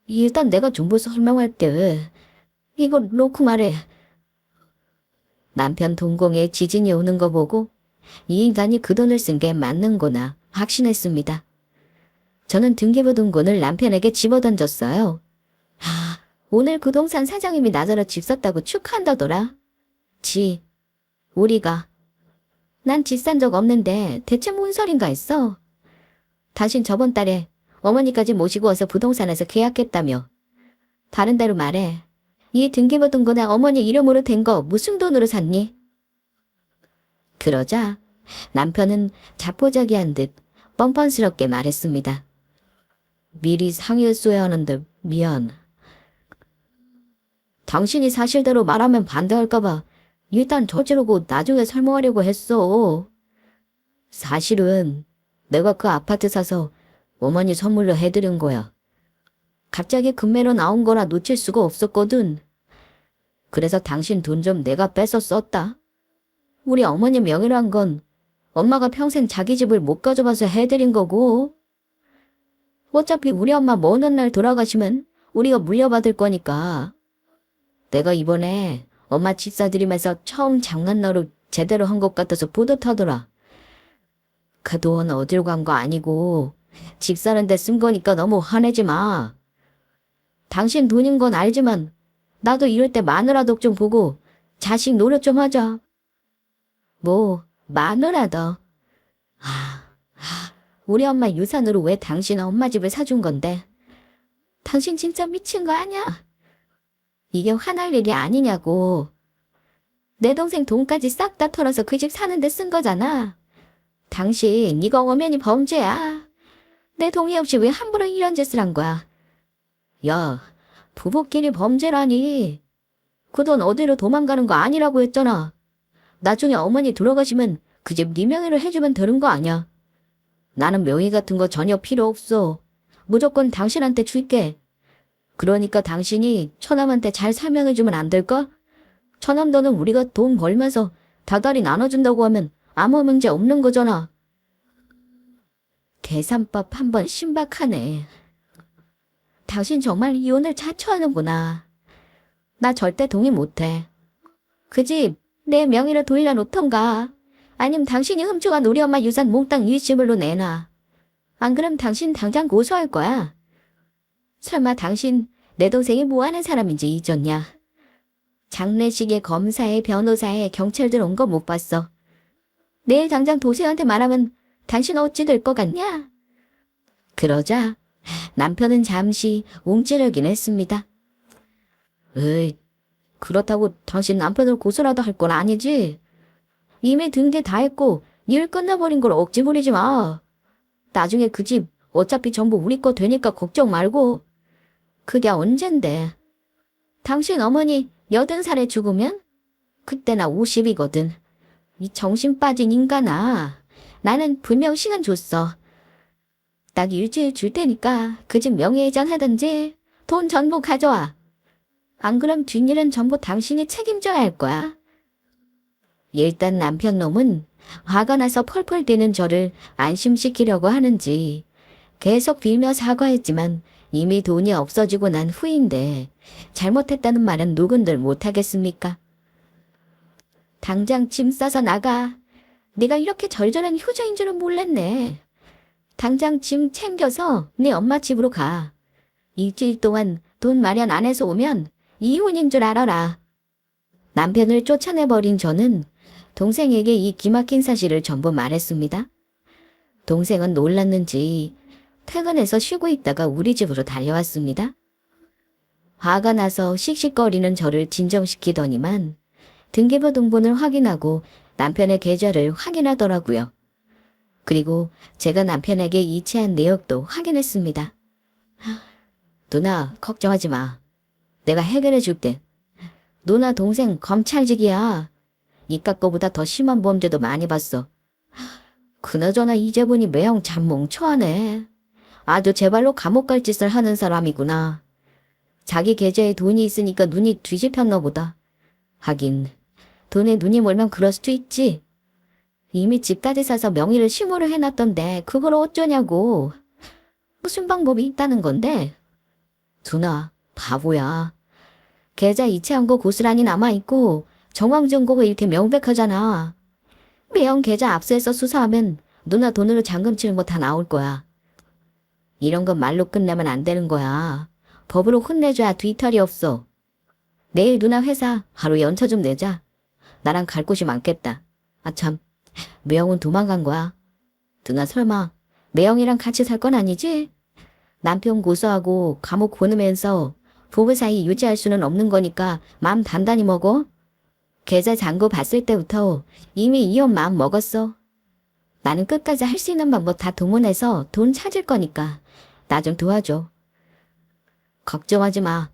일단 내가 정보 설명할게. 이거 놓고 말해. 남편 동공에 지진이 오는 거 보고 이 인간이 그 돈을 쓴 게 맞는구나 확신했습니다. 저는 등기부등본을 남편에게 집어던졌어요. 오늘 부동산 사장님이 나더러 집 샀다고 축하한다더라. 우리가. 난 집 산 적 없는데 대체 뭔 소린가 했어. 당신 저번 달에 어머니까지 모시고 와서 부동산에서 계약했다며. 다른 데로 말해. 이 등기부등본에 어머니 이름으로 된 거 무슨 돈으로 샀니? 그러자 남편은 자포자기한 듯 뻔뻔스럽게 말했습니다. 미리 상의했어야 하는데 미안. 당신이 사실대로 말하면 반대할까봐 일단 저지르고 나중에 설명하려고 했어. 사실은 내가 그 아파트 사서 어머니 선물로 해드린 거야. 갑자기 금매로 나온 거라 놓칠 수가 없었거든. 그래서 당신 돈 좀 내가 뺏어 썼다. 우리 어머니 명의로 한 건 엄마가 평생 자기 집을 못 가져봐서 해드린 거고. 어차피 우리 엄마 먼 날 돌아가시면 우리가 물려받을 거니까. 내가 이번에 엄마 집 사드리면서 처음 장난너로 제대로 한 것 같아서 뿌듯하더라. 그 돈 어디로 간 거 아니고 집 사는 데 쓴 거니까 너무 화내지 마. 당신 돈인 건 알지만 나도 이럴 때 마누라도 좀 보고 자식 노릇 좀 하자. 뭐 마누라도. 우리 엄마 유산으로 왜 당신 엄마 집을 사준 건데? 당신 진짜 미친 거 아니야? 이게 화날 일이 아니냐고. 내 동생 돈까지 싹 다 털어서 그 집 사는 데 쓴 거잖아. 당신 이거 엄연히 범죄야. 내 동의 없이 왜 함부로 이런 짓을 한 거야? 야, 부부끼리 범죄라니. 그 돈 어디로 도망가는 거 아니라고 했잖아. 나중에 어머니 돌아가시면 그 집 네 명의로 해주면 되는 거 아니야. 나는 명의 같은 거 전혀 필요 없어. 무조건 당신한테 줄게. 그러니까 당신이 처남한테 잘 설명해주면 안 될까? 처남 너는 우리가 돈 벌면서 다달이 나눠준다고 하면 아무 문제 없는 거잖아. 계산법 한번 신박하네. 당신 정말 이혼을 자초하는구나. 나 절대 동의 못해. 그 집 내 명의로 돌려놓던가 아니면 당신이 훔쳐간 우리 엄마 유산 몽땅 일시불로 내놔. 안 그럼 당신 당장 고소할 거야. 설마 당신 내 동생이 뭐하는 사람인지 잊었냐? 장례식에 검사에 변호사에 경찰들 온 거 못 봤어. 내일 당장 도시한테 말하면 당신 어찌 될 것 같냐? 그러자 남편은 잠시 움츠러긴 했습니다. 에이, 그렇다고 당신 남편을 고소라도 할 건 아니지? 이미 등기 다 했고 일 끝나버린 걸 억지 부리지 마. 나중에 그 집 어차피 전부 우리 거 되니까 걱정 말고. 그게 언젠데. 당신 어머니 80살에 죽으면? 그때 나 50이거든. 이 정신 빠진 인간아. 나는 분명 시간 줬어. 딱 일주일 줄 테니까 그 집 명예회장 하든지 돈 전부 가져와. 안 그럼 뒷일은 전부 당신이 책임져야 할 거야. 일단 남편 놈은 화가 나서 펄펄 뛰는 저를 안심시키려고 하는지 계속 빌며 사과했지만 이미 돈이 없어지고 난 후인데 잘못했다는 말은 누군들 못하겠습니까? 당장 짐 싸서 나가. 네가 이렇게 절절한 효자인 줄은 몰랐네. 당장 짐 챙겨서 네 엄마 집으로 가. 일주일 동안 돈 마련 안 해서 오면 이혼인 줄 알아라. 남편을 쫓아내버린 저는 동생에게 이 기막힌 사실을 전부 말했습니다. 동생은 놀랐는지 퇴근해서 쉬고 있다가 우리 집으로 달려왔습니다. 화가 나서 씩씩거리는 저를 진정시키더니만 등기부 등본을 확인하고 남편의 계좌를 확인하더라고요. 그리고 제가 남편에게 이체한 내역도 확인했습니다. 누나, 걱정하지 마. 내가 해결해 줄게. 누나 동생 검찰직이야. 이깟 거보다 더 심한 범죄도 많이 봤어. 그나저나 이제 보니 매형 참 멍청하네. 아주 제 발로 감옥 갈 짓을 하는 사람이구나. 자기 계좌에 돈이 있으니까 눈이 뒤집혔나 보다. 하긴 돈에 눈이 멀면 그럴 수도 있지. 이미 집까지 사서 명의를 심호를 해놨던데 그걸 어쩌냐고. 무슨 방법이 있다는 건데. 누나, 바보야. 계좌 이체한 거 고스란히 남아있고 정황증거가 이렇게 명백하잖아. 매형 계좌 압수해서 수사하면 누나 돈으로 잔금 치는 거 다 나올 거야. 이런 건 말로 끝내면 안 되는 거야. 법으로 혼내줘야 뒤탈이 없어. 내일 누나 회사 하루 연차 좀 내자. 나랑 갈 곳이 많겠다. 아참, 매형은 도망간 거야. 누나 설마 매형이랑 같이 살 건 아니지? 남편 고소하고 감옥 보내면서 부부 사이 유지할 수는 없는 거니까 마음 단단히 먹어. 계좌 잔고 봤을 때부터 이미 이혼 마음 먹었어. 나는 끝까지 할 수 있는 방법 다 동원해서 돈 찾을 거니까 나 좀 도와줘. 걱정하지 마.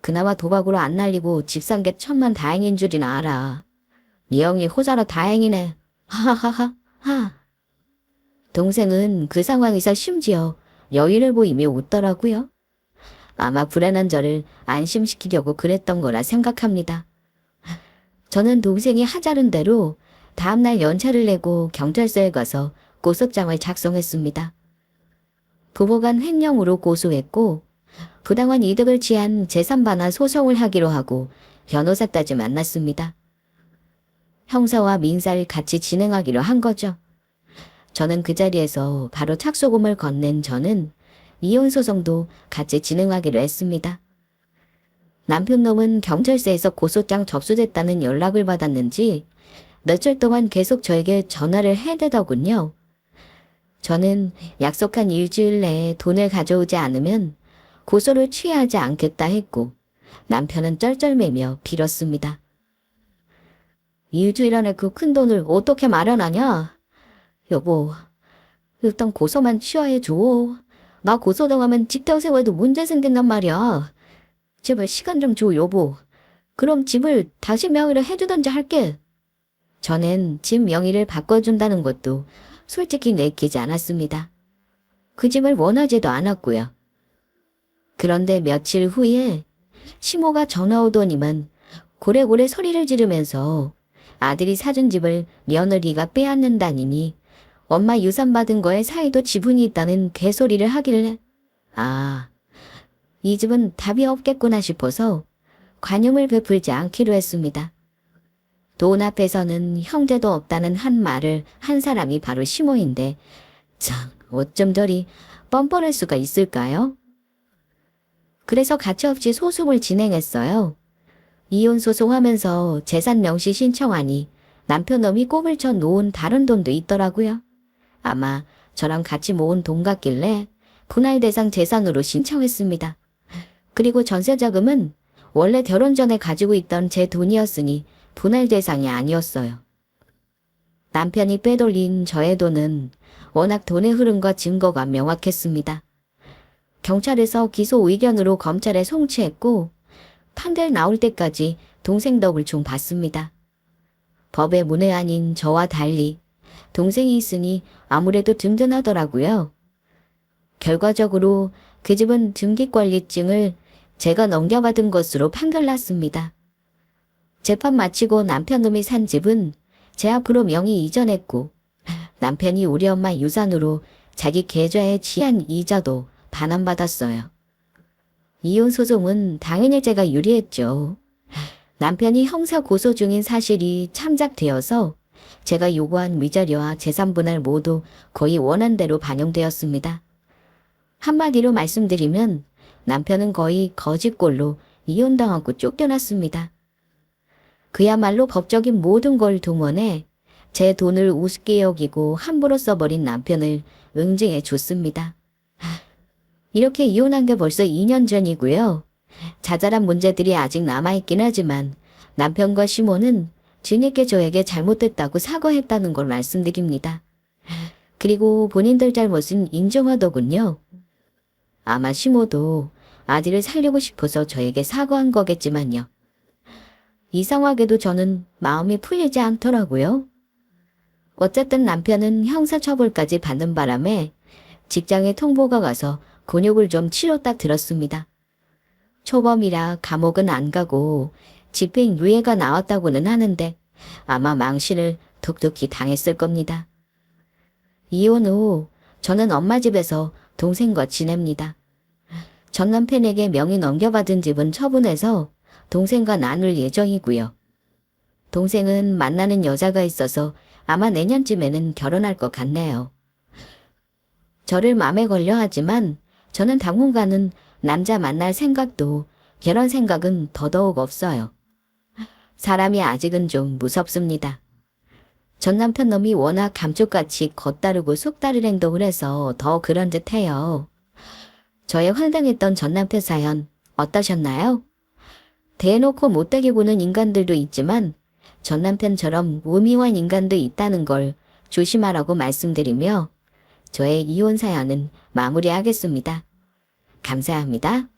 그나마 도박으로 안 날리고 집 산 게 천만 다행인 줄이나 알아. 이 형이 호자라 다행이네. 하하하하. 하. 동생은 그 상황에서 심지어 여유를 보이며 웃더라고요. 아마 불안한 저를 안심시키려고 그랬던 거라 생각합니다. 저는 동생이 하자는 대로 다음날 연차를 내고 경찰서에 가서 고소장을 작성했습니다. 부부간 횡령으로 고소했고 부당한 이득을 취한 재산 반환 소송을 하기로 하고 변호사까지 만났습니다. 형사와 민사를 같이 진행하기로 한 거죠. 저는 그 자리에서 바로 착소금을 건넨 저는 이혼 소송도 같이 진행하기로 했습니다. 남편 놈은 경찰서에서 고소장 접수됐다는 연락을 받았는지 며칠 동안 계속 저에게 전화를 해대더군요. 저는 약속한 일주일 내에 돈을 가져오지 않으면 고소를 취하지 않겠다 했고 남편은 쩔쩔매며 빌었습니다. 일주일 안에 그 큰 돈을 어떻게 마련하냐? 여보, 일단 고소만 취하해줘. 나 고소당하면 직장 생활도 문제 생긴단 말이야. 제발 시간 좀 줘, 여보. 그럼 집을 다시 명의로 해주던지 할게. 저는 집 명의를 바꿔준다는 것도 솔직히 내키지 않았습니다. 그 집을 원하지도 않았고요. 그런데 며칠 후에 시모가 전화 오더니만 고래고래 소리를 지르면서 아들이 사준 집을 며느리가 빼앗는다니니 엄마 유산 받은 거에 사이도 지분이 있다는 개소리를 하길래 아, 이 집은 답이 없겠구나 싶어서 관용을 베풀지 않기로 했습니다. 돈 앞에서는 형제도 없다는 한 말을 한 사람이 바로 시모인데 참 어쩜 저리 뻔뻔할 수가 있을까요? 그래서 가차없이 소송을 진행했어요. 이혼 소송하면서 재산 명시 신청하니 남편 놈이 꼽을 쳐 놓은 다른 돈도 있더라고요. 아마 저랑 같이 모은 돈 같길래 분할 대상 재산으로 신청했습니다. 그리고 전세 자금은 원래 결혼 전에 가지고 있던 제 돈이었으니 분할 대상이 아니었어요. 남편이 빼돌린 저의 돈은 워낙 돈의 흐름과 증거가 명확했습니다. 경찰에서 기소 의견으로 검찰에 송치했고 판결 나올 때까지 동생 덕을 좀 봤습니다. 법의 문외한인 저와 달리 동생이 있으니 아무래도 든든하더라고요. 결과적으로 그 집은 등기관리증을 제가 넘겨받은 것으로 판결났습니다. 재판 마치고 남편 놈이 산 집은 제 앞으로 명의 이전했고 남편이 우리 엄마 유산으로 자기 계좌에 취한 이자도 반환받았어요. 이혼 소송은 당연히 제가 유리했죠. 남편이 형사 고소 중인 사실이 참작되어서 제가 요구한 위자료와 재산분할 모두 거의 원한대로 반영되었습니다. 한마디로 말씀드리면 남편은 거의 거짓골로 이혼당하고 쫓겨났습니다. 그야말로 법적인 모든 걸 동원해 제 돈을 우습게 여기고 함부로 써버린 남편을 응징해 줬습니다. 이렇게 이혼한 게 벌써 2년 전이고요. 자잘한 문제들이 아직 남아있긴 하지만 남편과 시모는 뒤늦게 저에게 잘못됐다고 사과했다는 걸 말씀드립니다. 그리고 본인들 잘못은 인정하더군요. 아마 시모도 아들을 살리고 싶어서 저에게 사과한 거겠지만요. 이상하게도 저는 마음이 풀리지 않더라고요. 어쨌든 남편은 형사처벌까지 받는 바람에 직장에 통보가 가서 곤욕을 좀 치렀다 들었습니다. 초범이라 감옥은 안 가고 집행유예가 나왔다고는 하는데 아마 망신을 독특히 당했을 겁니다. 이혼 후 저는 엄마 집에서 동생과 지냅니다. 전 남편에게 명의 넘겨받은 집은 처분해서 동생과 나눌 예정이고요. 동생은 만나는 여자가 있어서 아마 내년쯤에는 결혼할 것 같네요. 저를 맘에 걸려 하지만 저는 당분간은 남자 만날 생각도 결혼 생각은 더더욱 없어요. 사람이 아직은 좀 무섭습니다. 전 남편 놈이 워낙 감쪽같이 겉다르고 속다른 행동을 해서 더 그런 듯 해요. 저의 황당했던 전 남편 사연 어떠셨나요? 대놓고 못되게 구는 인간들도 있지만 전 남편처럼 우미한 인간도 있다는 걸 조심하라고 말씀드리며 저의 이혼 사연은 마무리하겠습니다. 감사합니다.